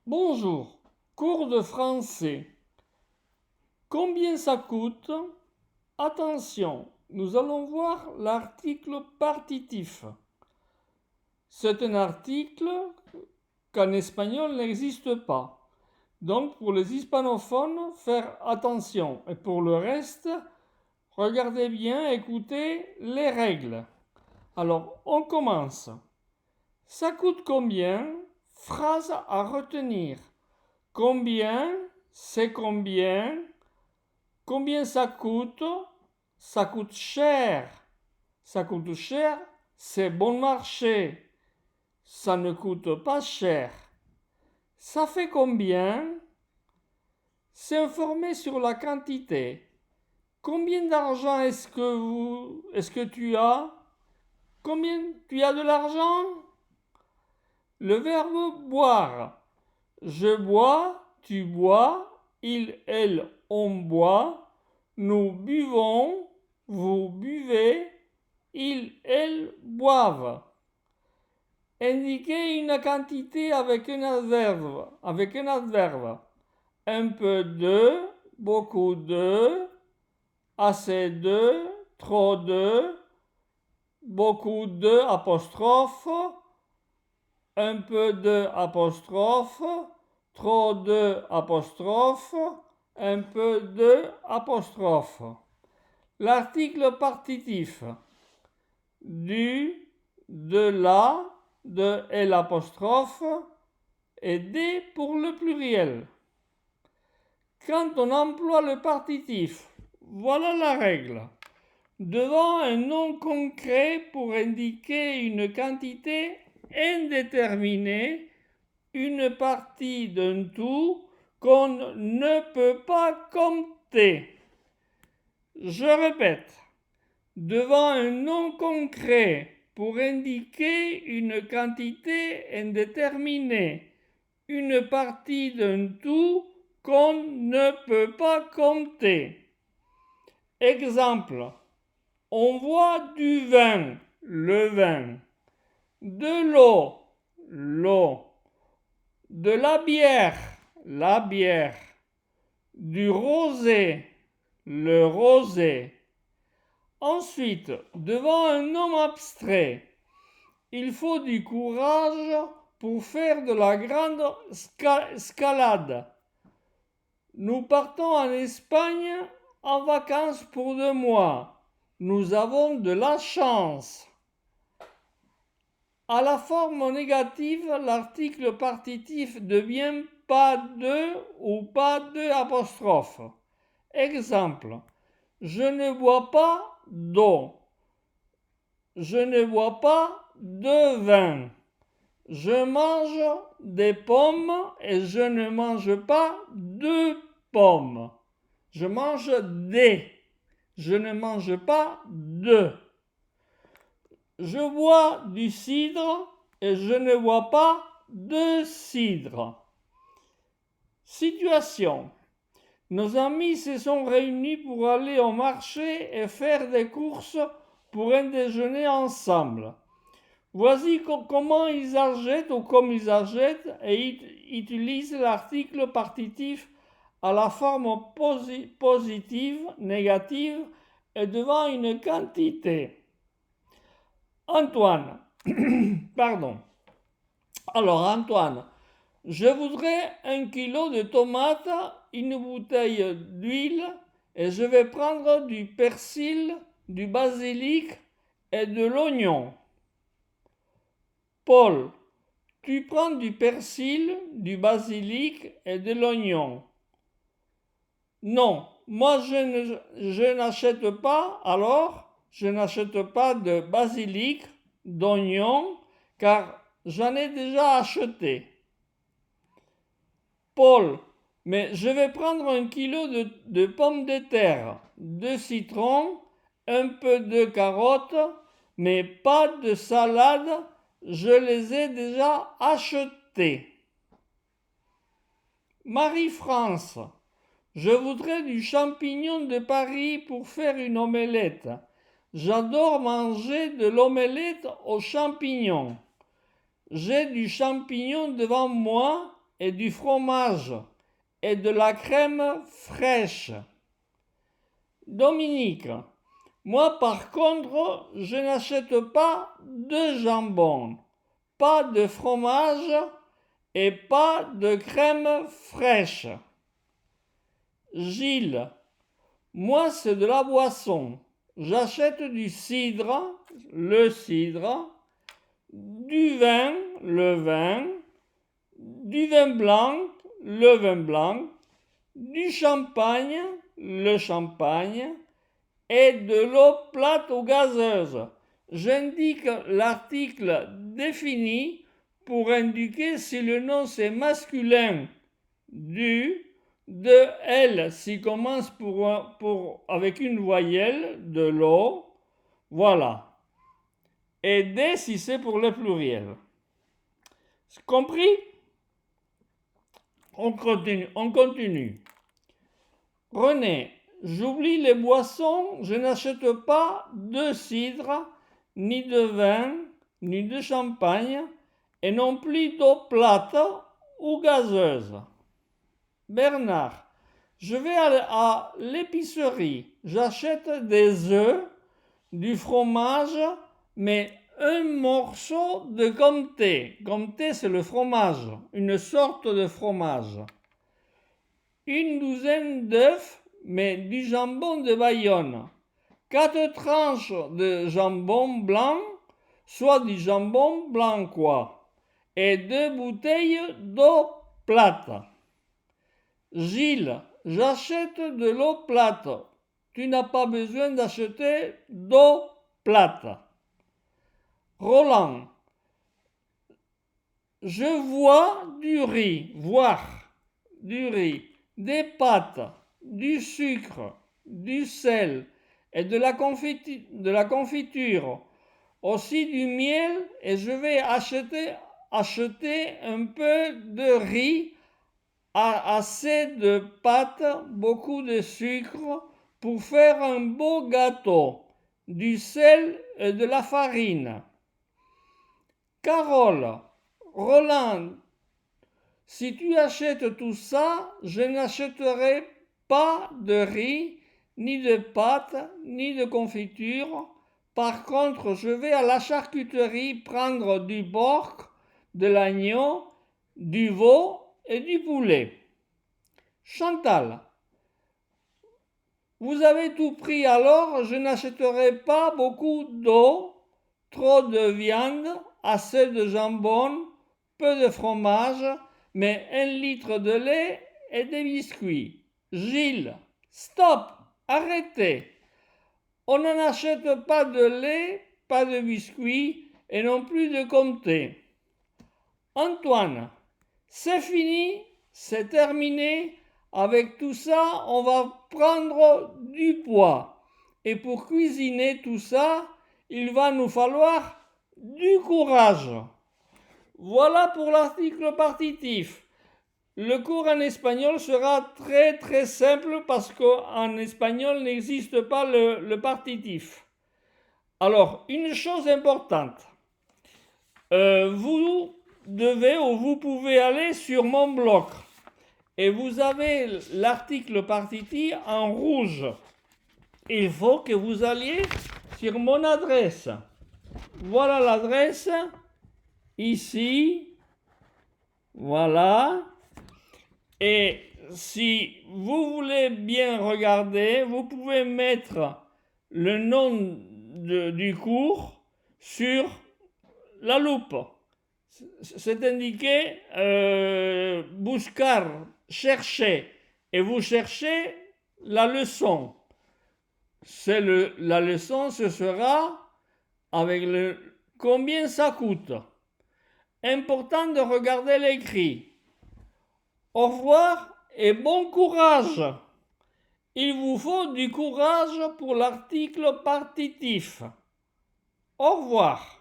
Bonjour, cours de français. Combien ça coûte? Attention, nous allons voir l'article partitif. C'est un article qu'en espagnol n'existe pas. Donc pour les hispanophones, faire attention. Et pour le reste, regardez bien, écoutez les règles. Alors, on commence. Ça coûte combien? Phrase à retenir. Combien? C'est combien? Combien ça coûte? Ça coûte cher. Ça coûte cher, c'est bon marché. Ça ne coûte pas cher. Ça fait combien? C'est informé sur la quantité. Combien d'argent est-ce que tu as? Combien tu as de l'argent? Le verbe boire. Je bois, tu bois, il, elle, on boit, nous buvons, vous buvez, ils, elles boivent. Indiquez une quantité avec un adverbe. Un peu de, beaucoup de, assez de, trop de, beaucoup de apostrophe, un peu de apostrophe, trop de apostrophe, un peu de apostrophe. L'article partitif du, de la, de L apostrophe et des pour le pluriel. Quand on emploie le partitif, voilà la règle. Devant un nom concret pour indiquer une quantité indéterminée, une partie d'un tout qu'on ne peut pas compter. Je répète, devant un nom concret pour indiquer une quantité indéterminée, une partie d'un tout qu'on ne peut pas compter. Exemple, on voit du vin, le vin, de l'eau, de la bière, du rosé, le rosé. Ensuite, devant un nom abstrait, il faut du courage pour faire de la grande escalade. Nous partons en Espagne en vacances pour 2 mois. Nous avons de la chance. À la forme négative, l'article partitif devient pas de ou pas de apostrophe. Exemple, je ne bois pas d'eau. Je ne bois pas de vin. Je mange des pommes et je ne mange pas de pommes. Je mange des. Je ne mange pas de. Je bois du cidre et je ne bois pas de cidre. Situation. Nos amis se sont réunis pour aller au marché et faire des courses pour un déjeuner ensemble. Voici comment ils achètent ou comme ils achètent et utilisent l'article partitif à la forme positive, négative et devant une quantité. Antoine, pardon. Alors Antoine, je voudrais 1 kilo de tomates, une bouteille d'huile et je vais prendre du persil, du basilic et de l'oignon. Paul, tu prends du persil, du basilic et de l'oignon. Non, moi je n'achète pas, alors je n'achète pas de basilic, d'oignon, car j'en ai déjà acheté. Paul, mais je vais prendre 1 kilo de pommes de terre, 2 citrons, un peu de carottes, mais pas de salade, je les ai déjà achetés. Marie-France, je voudrais du champignon de Paris pour faire une omelette. J'adore manger de l'omelette aux champignons. J'ai du champignon devant moi, et du fromage et de la crème fraîche. Dominique, moi par contre, je n'achète pas de jambon, pas de fromage et pas de crème fraîche. Gilles, moi c'est de la boisson. J'achète du cidre, le cidre, du vin, le vin, du vin blanc, le vin blanc, du champagne, le champagne, et de l'eau plate ou gazeuse. J'indique l'article défini pour indiquer si le nom c'est masculin du, de elle s'il commence avec une voyelle, de l'eau, voilà. Et D si c'est pour le pluriel. Compris? On continue. René, j'oublie les boissons, je n'achète pas de cidre, ni de vin, ni de champagne, et non plus d'eau plate ou gazeuse. Bernard, je vais à l'épicerie, j'achète des œufs, du fromage, mais un morceau de comté. Comté, c'est le fromage, une sorte de fromage. Une douzaine d'œufs, mais du jambon de Bayonne. 4 tranches de jambon blanc, soit du jambon blanc quoi. Et 2 bouteilles d'eau plate. Gilles, j'achète de l'eau plate. Tu n'as pas besoin d'acheter d'eau plate. Roland, je vois du riz, des pâtes, du sucre, du sel et de la confiture, aussi du miel, et je vais acheter un peu de riz, assez de pâtes, beaucoup de sucre pour faire un beau gâteau, du sel et de la farine. Carole, Roland, si tu achètes tout ça, je n'achèterai pas de riz, ni de pâtes, ni de confiture. Par contre, je vais à la charcuterie prendre du porc, de l'agneau, du veau et du poulet. Chantal, vous avez tout pris alors, je n'achèterai pas beaucoup d'eau, trop de viande, assez de jambon, peu de fromage, mais 1 litre de lait et des biscuits. Gilles, stop, arrêtez. On n'en achète pas de lait, pas de biscuits et non plus de comté. Antoine, c'est fini, c'est terminé. Avec tout ça, on va prendre du poids. Et pour cuisiner tout ça, il va nous falloir du courage. Voilà pour l'article partitif. Le cours en espagnol sera très très simple parce qu'en espagnol n'existe pas le partitif. Alors, une chose importante. Vous devez ou vous pouvez aller sur mon blog et vous avez l'article partitif en rouge. Il faut que vous alliez sur mon adresse. Voilà l'adresse. Ici, voilà. Et si vous voulez bien regarder, vous pouvez mettre le nom du cours sur la loupe. C'est indiqué buscar, chercher. Et vous cherchez la leçon. La leçon, ce sera avec combien ça coûte. Important de regarder l'écrit. Au revoir et bon courage. Il vous faut du courage pour l'article partitif. Au revoir.